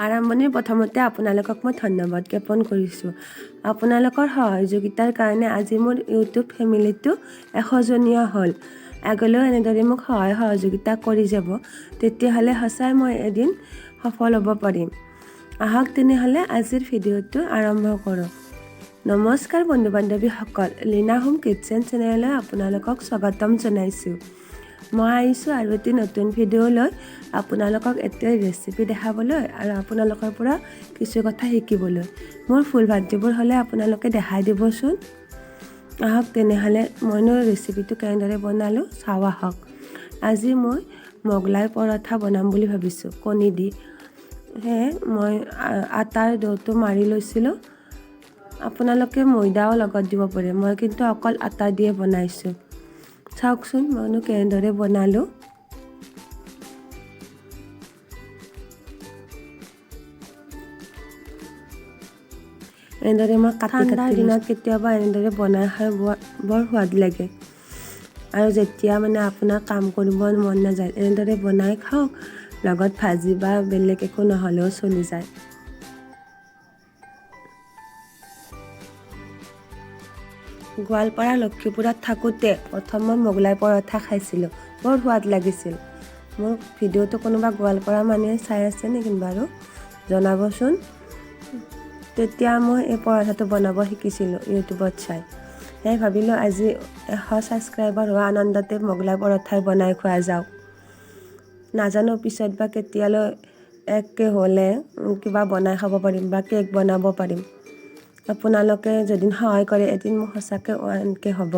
আৰম্ভণিৰ প্ৰথমতে আপোনালোকক মই ধন্যবাদ জ্ঞাপন কৰিছোঁ। আপোনালোকৰ সহযোগিতাৰ কাৰণে আজি মোৰ ইউটিউব ফেমিলিটো 100জনীয়া হ'ল। আগলৈও এনেদৰে মোক সহায় সহযোগিতা কৰি যাব, তেতিয়াহ'লে সঁচাই মই এদিন সফল হ'ব পাৰিম। আহক তেনেহ'লে আজিৰ ভিডিঅ'টো আৰম্ভ কৰোঁ। নমস্কাৰ বন্ধু বান্ধৱীসকল, লীনা হোম কিটচেন চেনেললৈ আপোনালোকক স্বাগতম জনাইছোঁ। মই আহিছোঁ আৰু এটি নতুন ভিডিঅ' লৈ আপোনালোকক এটি ৰেচিপি দেখাবলৈ আৰু আপোনালোকৰ পৰা কিছু কথা শিকিবলৈ। মোৰ ফুল ভাজিবোৰ হ'লে আপোনালোকে দেখাই দিবচোন। আহক তেনেহ'লে মইনো ৰেচিপিটো কেনেদৰে বনালোঁ চাওঁ আহক। আজি মই মোগলাই পৰঠা বনাম বুলি ভাবিছোঁ কণী দি। সেয়ে মই আটাৰ ডোটো মাৰি লৈছিলোঁ। আপোনালোকে ময়দাও লগত দিব পাৰে, মই কিন্তু অকল আটা দিয়ে বনাইছোঁ। চাওকচোন মইনো কেনেদৰে বনালোঁ। এনেদৰে মই ঠাণ্ডাৰ দিনত কেতিয়াবা এনেদৰে বনাই খাই বৰ সোৱাদ লাগে। আৰু যেতিয়া মানে আপোনাৰ কাম কৰিব মন নাযায়, এনেদৰে বনাই খাওক, লগত ভাজি বা বেলেগ একো নহ'লেও চলি যায়। গোৱালপাৰা লক্ষীপুৰত থাকোঁতে প্ৰথম মই মোগলাই পৰঠা খাইছিলোঁ, বৰ সোৱাদ লাগিছিল। মোৰ ভিডিঅ'টো কোনোবা গোৱালপাৰা মানুহে চাই আছে নেকি বাৰু জনাবচোন। তেতিয়া মই এই পৰঠাটো বনাব শিকিছিলোঁ ইউটিউবত চাই। সেয়ে ভাবিলোঁ আজি 100 ছাবস্ক্ৰাইবাৰ হোৱা আনন্দতে মোগলাই পৰঠাই বনাই খোৱা যাওক। নাজানো পিছত বা কেতিয়ালৈ একে হ'লে কিবা বনাই খাব পাৰিম বা কেক বনাব পাৰিম। আপোনালোকে যদি সহায় কৰে এদিন মোক সঁচাকৈ এনেকৈ হ'ব।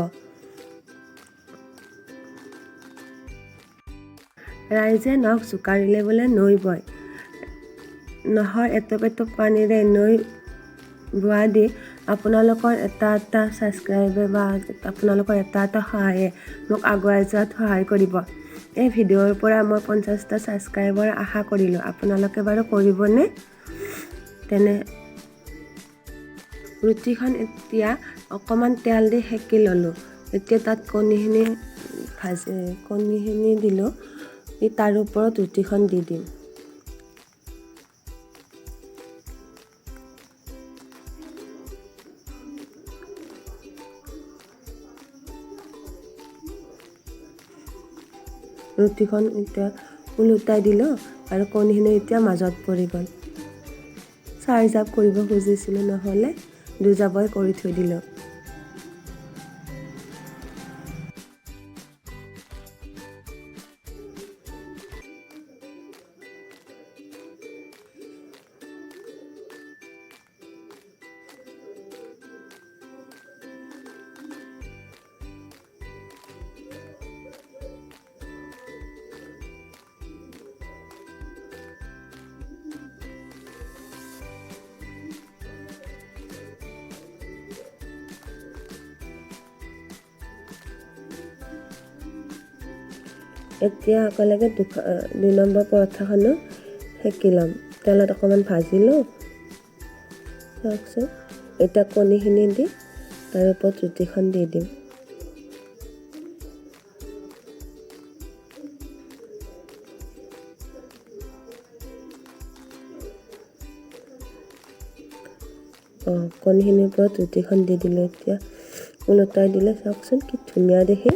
ৰাইজে নখ জোকাৰিলে বোলে নৈ বয়। নহৰ এটুপ এটুপ পানীৰে নৈ বোৱা দি আপোনালোকৰ এটা এটা ছাবস্ক্ৰাইবে বা আপোনালোকৰ এটা এটা সহায়ে মোক আগুৱাই যোৱাত সহায় কৰিব। এই ভিডিঅ'ৰ পৰা মই 50টা ছাবস্ক্ৰাইবাৰ আশা কৰিলোঁ। আপোনালোকে বাৰু কৰিবনে? তেনে ৰুটিখন এতিয়া অকণমান তেল দি সেকি ল'লোঁ। এতিয়া তাত কণীখিনি দিলোঁ, তাৰ ওপৰত ৰুটিখন দি দিম। ৰুটিখন এতিয়া ওলোটাই দিলোঁ আৰু কণীখিনি এতিয়া মাজত পৰি গ'ল। 4 জাপ কৰিব খুজিছিলোঁ, নহ'লে 2 জাপই কৰি থৈ দিলোঁ। এতিয়া একেলগে 2 নম্বৰ পৰঠাখনো সেকি ল'ম। তেলত অকণমান ভাজি লওঁ। চাওকচোন এতিয়া কণীখিনি দি তাৰ ওপৰত ৰুটিখন দি দিম। কণীখিনিৰ ওপৰত ৰুটিখন দি দিলোঁ। এতিয়া ওলটাই দিলে চাওকচোন কি ধুনীয়া দেখি।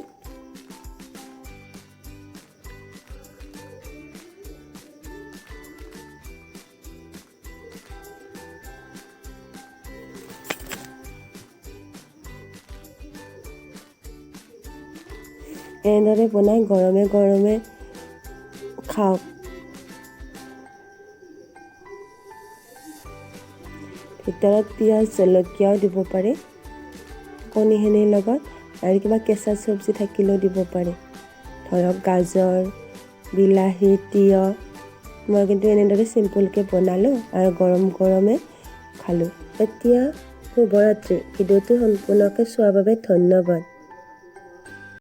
এনেদৰে বনাই গৰমে গৰমে খাওক। ভিতৰত পিঁয়াজ জলকীয়াও দিব পাৰে কণীখিনিৰ লগত, আৰু কিবা কেঁচা চব্জি থাকিলেও দিব পাৰে, ধৰক গাজৰ, বিলাহী, তিয়ঁহ। মই কিন্তু এনেদৰে চিম্পুলকৈ বনালোঁ আৰু গৰম গৰমে খালোঁ। এতিয়া শুভৰাত্ৰি। ভিডিঅ'টো সম্পূৰ্ণকৈ চোৱাৰ বাবে ধন্যবাদ।